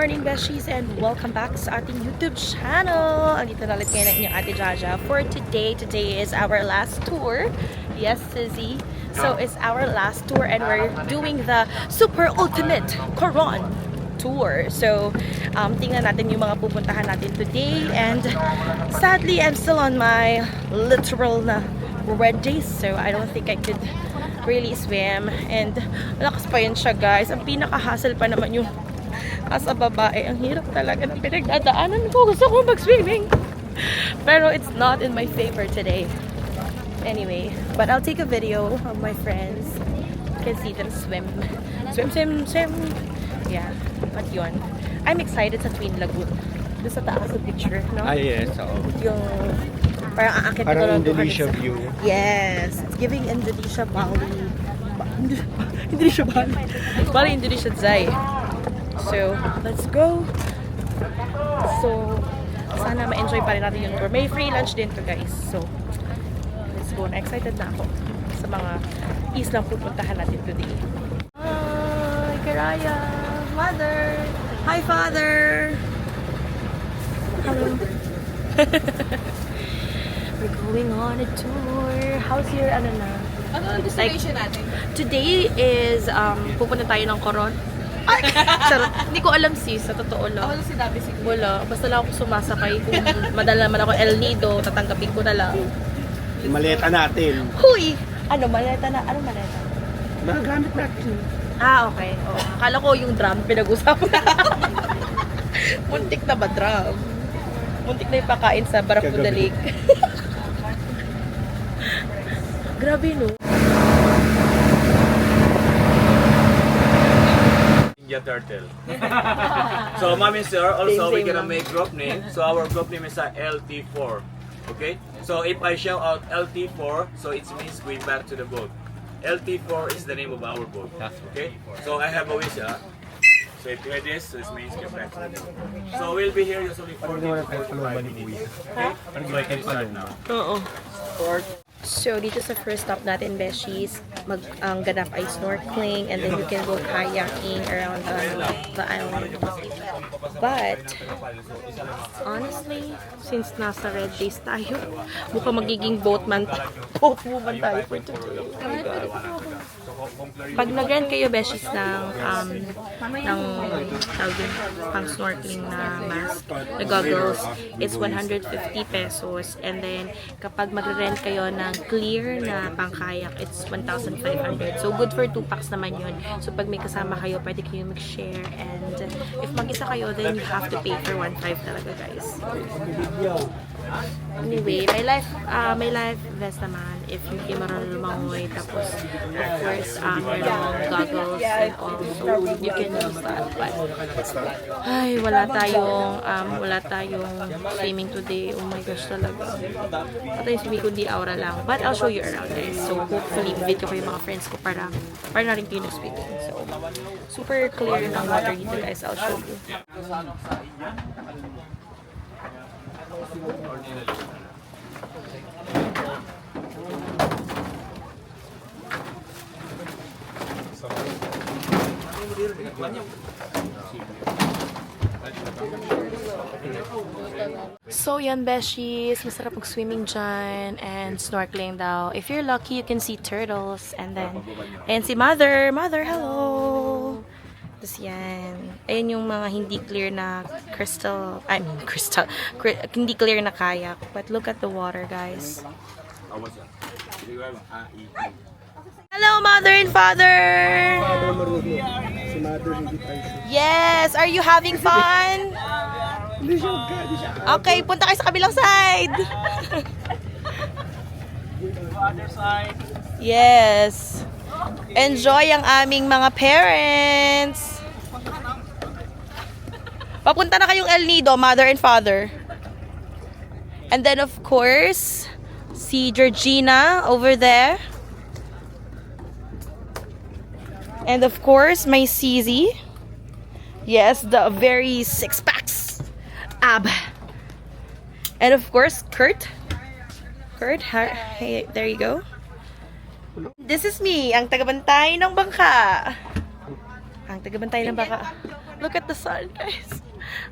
morning, besties, and welcome back sa ating YouTube channel. Andito na ulit ngayon ang inyong Ate Jaja for today. Today is our last tour. Yes, Sizzy. So it's our last tour and we're doing the super ultimate Coron tour. So tingnan natin yung mga pupuntahan natin today. And sadly, I'm still on my literal na red days. So I don't think I could really swim. And malakas pa yun siya, guys. Ang pinaka-hassle pa naman yung as a babae, ang hirap talaga ng pinagdadaanan ko. Gusto ko mag-swimming. Pero it's not in my favor today. Anyway, but I'll take a video of my friends. You can see them swim. Swim. Yeah, but yun. I'm excited sa Twin Lagoon. Doon sa taas sa picture, no? Ah, yes. Oo. Yung parang aakit ko Parang lang Indonesia view. Yes, it's giving Indonesia Bali. Indonesia Bali. Bali Indonesia Zai. So, let's go. So, sana ma-enjoy pa rin natin yung tour. May free lunch din to, guys. So, let's go. Na-excited na ako sa mga islang pupuntahan natin today. Hi, Karaya. Mother. Hi, Father. Hello. We're going on a tour. How's your, ano na? Ano ang destination natin? Today is, pupunta tayo ng Coron. Ay! Charot. Hindi ko alam, sis. Sa totoo lang. Ano sinabi siguro? Wala. Basta lang ako sumasakay. Kung madala naman ako El Nido, tatanggapin ko na lang. Maleta natin. Huy! Ano, maleta na? Anong maleta? Magagamit natin. Ah, okay. Oh, akala ko yung drum pinag-usapan. Muntik na ba drum? Muntik na yung pakain sa Barracuda Kagabi. Lake. Grabe, no? Ninja Turtle. So, mom and sir, also Same, we're gonna ma'am. make group name. So, our group name is LT4. Okay? So, if I shout out LT4, so it means going back to the boat. LT4 is the name of our boat. Okay? So, I have a wish. So, if you hear this, so it means get back to the boat. So, we'll be here usually 40 to 45 minutes. Okay? So, I can start now. Oo. So, dito sa first stop natin, Beshies, ang ganap ay snorkeling and then you can go kayaking around the island. But, honestly, since nasa red days tayo, mukhang magiging boatwoman tayo for today. Oh my God. Pag nag-rent kayo, Beshies, ng tawag yun, pang snorkeling na mask, na goggles, it's 150 pesos. And then, kapag mag-rent kayo ng clear na pang-kayak, it's 1,500. So, good for 2 packs naman yun. So, pag may kasama kayo, pwede kayo mag-share. And if mag-isa kayo, then you have to pay for 1,500 talaga, guys. Anyway, may life vest naman if hindi marunong lumangoy. Tapos, of course, merong goggles and all. So, you can use that. But, ay, wala tayong swimming today. Oh my gosh, talaga. Wala tayong swimming kundi aura lang. But, I'll show you around, guys. So, hopefully, video ko yung mga friends ko para na rin kayo na-swimming. So, super clear ng water dito, guys. I'll show you. So yan, beshies, masarap mag-swimming dyan and snorkeling daw. If you're lucky, you can see turtles. And then, ayan si Mother. Mother, hello! Tapos yan. Ayan yung mga hindi clear na hindi clear na kayak. But look at the water, guys. Hello, Mother and Father! Si Mother hindi tayo. Yes! Are you having fun? Okay, punta kayo sa kabilang side. Yes. Enjoy ang aming mga parents. Papunta na kayong El Nido, Mother and Father. And then of course, si Georgina over there. And of course, my CZ. Yes, the very 6-packs ab. And of course, Kurt. Hey, there you go. This is me, ang tagabantay ng bangka. Ang tagabantay ng baka. Look at the sun, guys.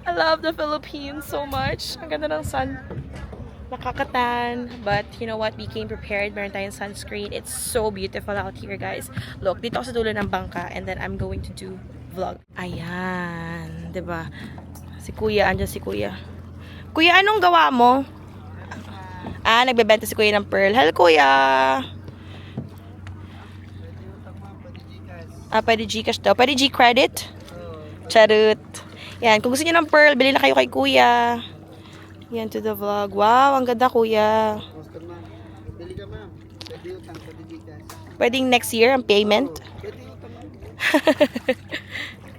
I love the Philippines so much. Ang ganda ng sun. Nakakatan. But, you know what? We came prepared. Meron tayong sunscreen. It's so beautiful out here, guys. Look, dito ako sa dulo ng bangka. And then, I'm going to do vlog. Ayan. Diba? Si Kuya. Andyan si Kuya. Kuya, anong gawa mo? Nagbebenta si Kuya ng pearl. Hello, Kuya! Pwede Gcash daw. Pwede G-credit? Charot. Yan, kung gusto niyo ng pearl, bili na kayo kay Kuya. Yan, to the vlog. Wow, ang ganda, Kuya. Bili ka, ma'am. Pwede utang, pwede Gcash. Pwedeng next year ang payment. Pwede utang, ma'am.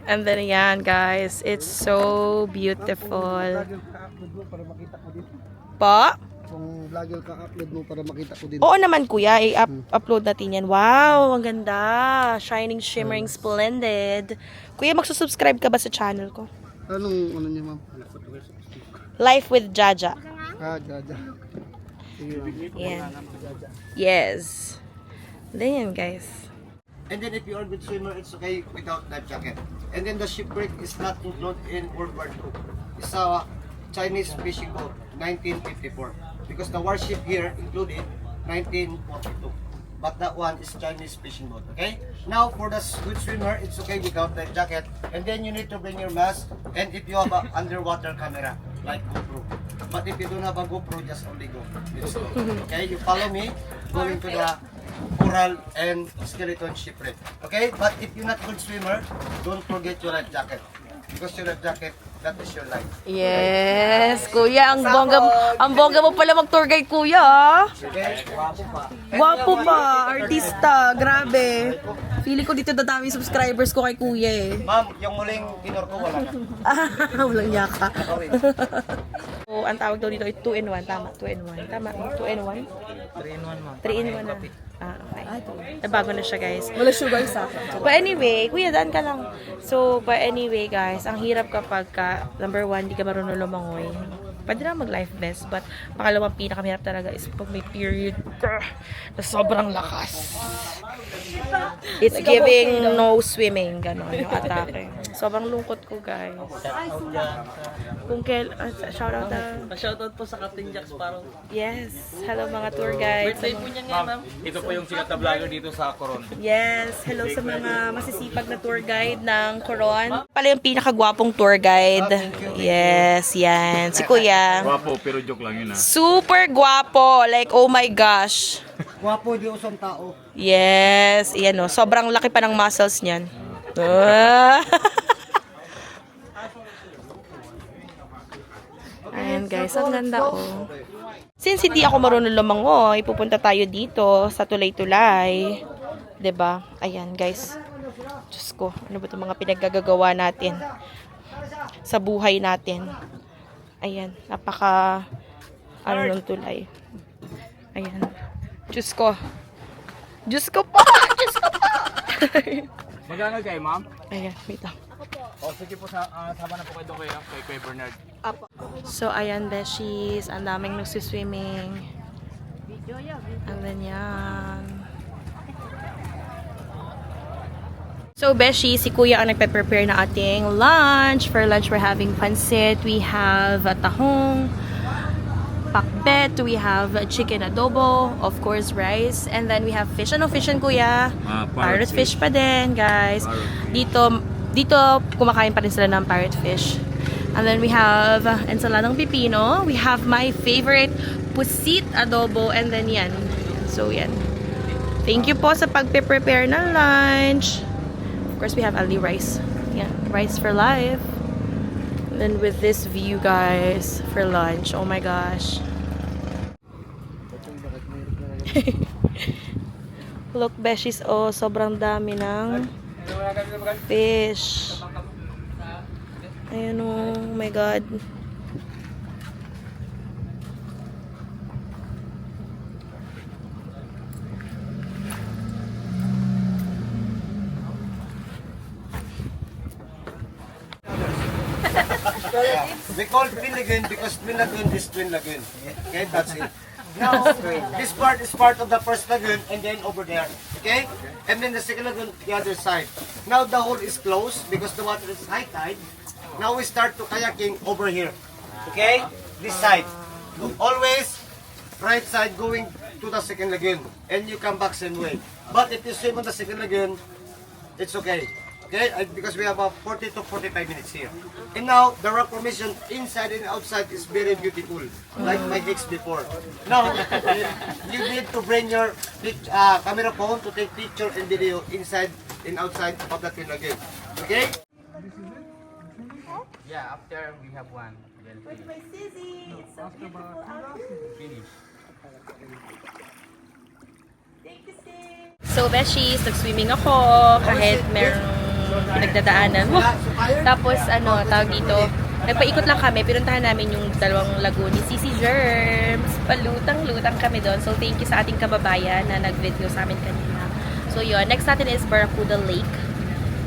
And then, yan, guys. It's so beautiful. Vlogger ka-upload mo para makita ko dito. Pa? Kung vlogger ka-upload mo para makita ko dito. Oo naman, Kuya. I-upload natin yan. Wow, ang ganda. Shining, shimmering, splendid. Kuya, magsusubscribe ka ba sa channel ko? Anong ano niya, ma'am? Life with Jaja. Jaja. Yan. Yes. Then, guys. And then if you are a good swimmer, it's okay without life jacket. And then the shipwreck is not included in World War II. It's a Chinese fishing boat, 1954. Because the warship here included 1942. But that one is Chinese fishing boat, okay? Now for the good swimmer, it's okay without life jacket. And then you need to bring your mask. And if you have an underwater camera, like GoPro. But if you don't have a GoPro, just only go. Okay, you follow me, going to the coral and skeleton shipwreck. Okay, but if you're not good swimmer, don't forget your life jacket. Because your life jacket, that is your life. Yes, Kuya, ang bongga mo pala mag-tour guide, Kuya. Ah. Okay, guwapo pa. Gwapo pa, artista, grabe. Feeling ko dito dadami subscribers ko kay Kuya eh. Ma'am, yung muling dinor ko wala na. Walang yaka. So, ang tawag daw dito ay 2-in-1, tama, 2-in-1. Tama, 2-in-1? 3-in-1 ma'am. 3-in-1 na. Okay. Nabago na siya, guys. Wala sugar sa akin. But anyway, Kuya, daan ka lang. So, but anyway, guys, ang hirap kapag ka, number 1, di ka marunong lumangoy. Pwede na mag-life vest, but pangalawang pinakamahirap talaga is pag may period ka na sobrang lakas. It's giving no swimming, gano'n, yung atake. Sobrang lungkot ko, guys. Kung shout out na. Shoutout po sa Captain Jack Sparrow. Yes, hello mga tour guides. Birthday po niya ngayon, ma'am. Ito po yung sikat na vlogger dito sa Coron. Yes, hello sa mga masisipag na tour guide ng Coron. Pala yung pinakagwapong tour guide. Yes, yan. Si Kuya. Wapo, pero joke lang yun Super gwapo. Like, oh my gosh. Guwapo, di usong tao. Yes, yan o. Sobrang laki pa ng muscles niyan. Ah. Ayan guys, ang ganda oh. Since hindi ako marunong lumangoy, pupunta tayo dito sa Tulay-Tulay. 'Di ba? Ayan guys. Diyos ko, ano ba 'tong mga pinaggagawa natin sa buhay natin? Ayan, napaka ng tulay. Ayan. Diyos ko. Diyos ko pa! Diyos ko pa! Magana kayo, ma'am? Ayan, wait lang. O, sige po, sama na po kayo kay Kuya Bernard. So, ayan, beshies. Ang daming nagsiswimming. And then, yan. So, beshi, si Kuya ang nagpe-prepare na ating lunch. For lunch, we're having pancit. We have tahong, pakbet. We have chicken adobo. Of course, rice. And then, we have fish. Ano fish yan, Kuya? Parrot fish pa din, guys. Dito, kumakain pa rin sila ng parrot fish. And then, we have ensaladang pipino. We have my favorite, pusit adobo. And then, yan. So, yan. Thank you po sa pagpe-prepare ng lunch. Of course, we have Ali rice. Yeah, rice for life. And then with this view, guys, for lunch. Oh my gosh. Look, beshies, oh, sobrang dami ng fish. Ayan, oh my God. We call Twin Lagoon because Twin Lagoon is Twin Lagoon. Okay, that's it. Now, this part is part of the first lagoon and then over there. Okay? And then the second lagoon, the other side. Now the hole is closed because the water is high tide. Now we start to kayaking over here. Okay? This side. Always right side going to the second lagoon. And you come back same way. But if you swim on the second lagoon, it's okay. Okay? Because we have about 40 to 45 minutes here. And now, the rock formation inside and outside is very beautiful. Like my gigs before. Now, you need to bring your camera phone to take picture and video inside and outside of the twin lagoon. Okay? Yeah, after we have one. Then With my sissy, it's so beautiful out here. finish. Thank you, sis. So, Beshies, nag-swimming ako kahit merong pinagdadaanan. Tapos, ano, tawag dito, nagpaikot lang kami. Pinuntahan namin yung dalawang lagoon ni Sissy Germs. Palutang-lutang kami doon. So, thank you sa ating kababayan na nag-video sa amin kanina. So, yun. Next natin is Barracuda Lake.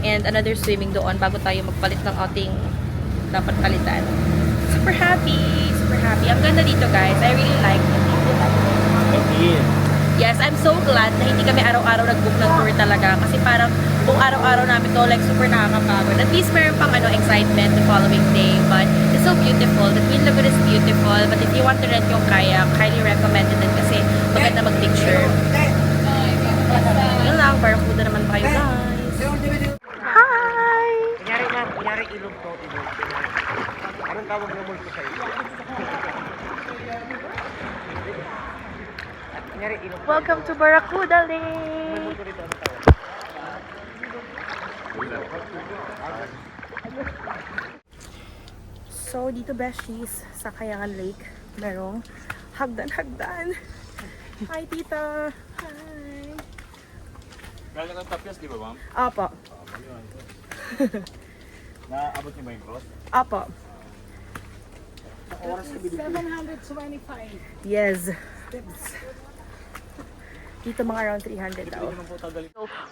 And another swimming doon bago tayo magpalit ng ating dapat palitan. Super happy! Super happy. Ang ganda dito, guys. I really like it. Yes, I'm so glad na hindi kami araw-araw nag-book ng tour talaga. Kasi parang kung araw-araw namin to, like super nakakapagod. At least meron pang excitement the following day. But it's so beautiful. The Twin Lagoon is beautiful. But if you want to rent yung kayak, highly recommended din kasi maganda mag-picture. Yun lang, Barracuda naman tayo, guys. Hi! Kunyari ilog to, ilog. Anong tawag ng multo sa ilog? Kunyari ilog. Welcome to Barracuda Lake! So, dito besties, sa Kayangan Lake, merong hagdan-hagdan. Hi, tita! Hi! Galing ang Tapias, di ba, ma'am? Apo. Naabot niyo ba yung cross? Apo. 725. Yes. Dito mga around 300 daw.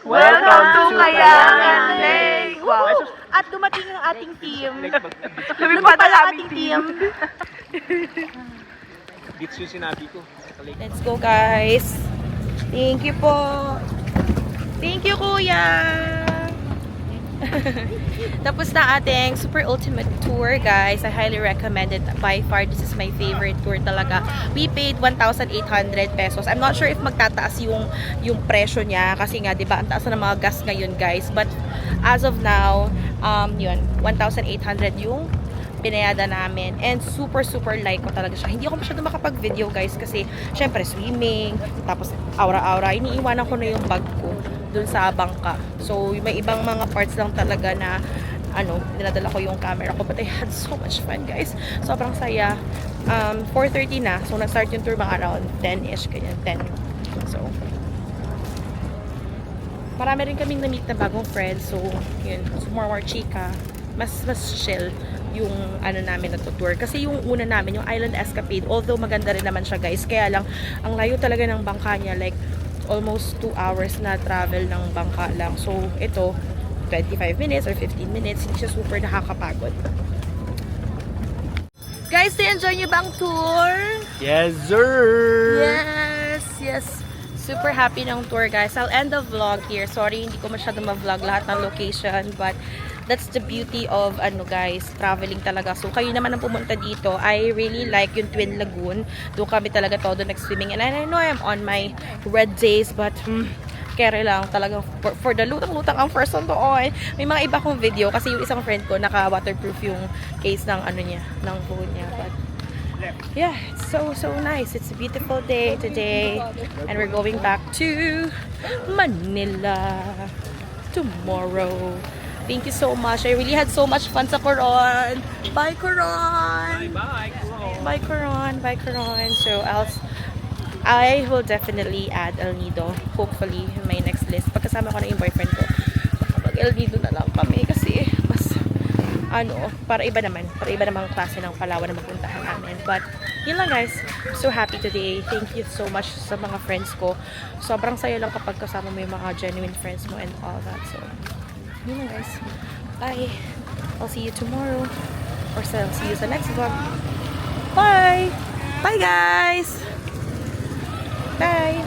Welcome to Kayangan Lake! Wow! At dumating ang ating team. Lumipad ang ating team. Beats yung sinabi ko. Let's go, guys. Thank you po. Thank you, kuya. Tapos na ating super ultimate tour, guys. I highly recommend it. By far, this is my favorite tour talaga. We paid 1,800 pesos. I'm not sure if magtataas yung presyo niya kasi nga, 'di ba, ang taas na ng mga gas ngayon, guys. But as of now, yun, 1,800 yung pinayada namin. And super like ko talaga siya. Hindi ako masyado makapag-video, guys, kasi syempre swimming, tapos aura-aura, iniiwanan ko na yung bag ko dun sa bangka. So, may ibang mga parts lang talaga na dinadala ko yung camera ko. But I had so much fun, guys. Sobrang saya. 4:30 na. So, nag-start yung tour mga around 10-ish, ganyan, 10. So, marami rin kaming na-meet na bagong friends. So, yun, more chika. Mas chill yung namin na tour. Kasi yung una namin, yung Island Escapade, although maganda rin naman siya, guys. Kaya lang, ang layo talaga ng bangka niya. Like, almost 2 hours na travel ng bangka lang. So, ito, 25 minutes or 15 minutes. Hindi siya super nakakapagod. Guys, na-enjoy niyo ba ang tour? Yes, sir! Yes. Super happy ng tour, guys. I'll end the vlog here. Sorry, hindi ko masyado ma-vlog lahat ng location. But, that's the beauty of guys, traveling talaga. So kayo naman ang pumunta dito, I really like yung Twin Lagoon. Doon kami talaga todo nag-swimming. And I know I'm on my red days, but kere lang talaga for the lutang-lutang ang person doon. May mga iba kong video kasi yung isang friend ko naka-waterproof yung case ng niya, ng phone niya. But yeah, it's so nice. It's a beautiful day today. And we're going back to Manila tomorrow. Thank you so much. I really had so much fun sa Coron. Bye, Coron! Bye, Coron! Bye, Coron! So, I will definitely add El Nido, hopefully, in my next list. Pagkasama ko na yung boyfriend ko, mag El Nido na lang kami kasi mas, para iba namang klase ng Palawan na mapuntahan namin. But, yun lang, guys. I'm so happy today. Thank you so much sa mga friends ko. Sobrang saya lang kapag kasama mo yung mga genuine friends mo and all that. So, yun lang, guys. Bye. I'll see you tomorrow. Or I'll see you sa next vlog. Bye! Bye, guys! Bye!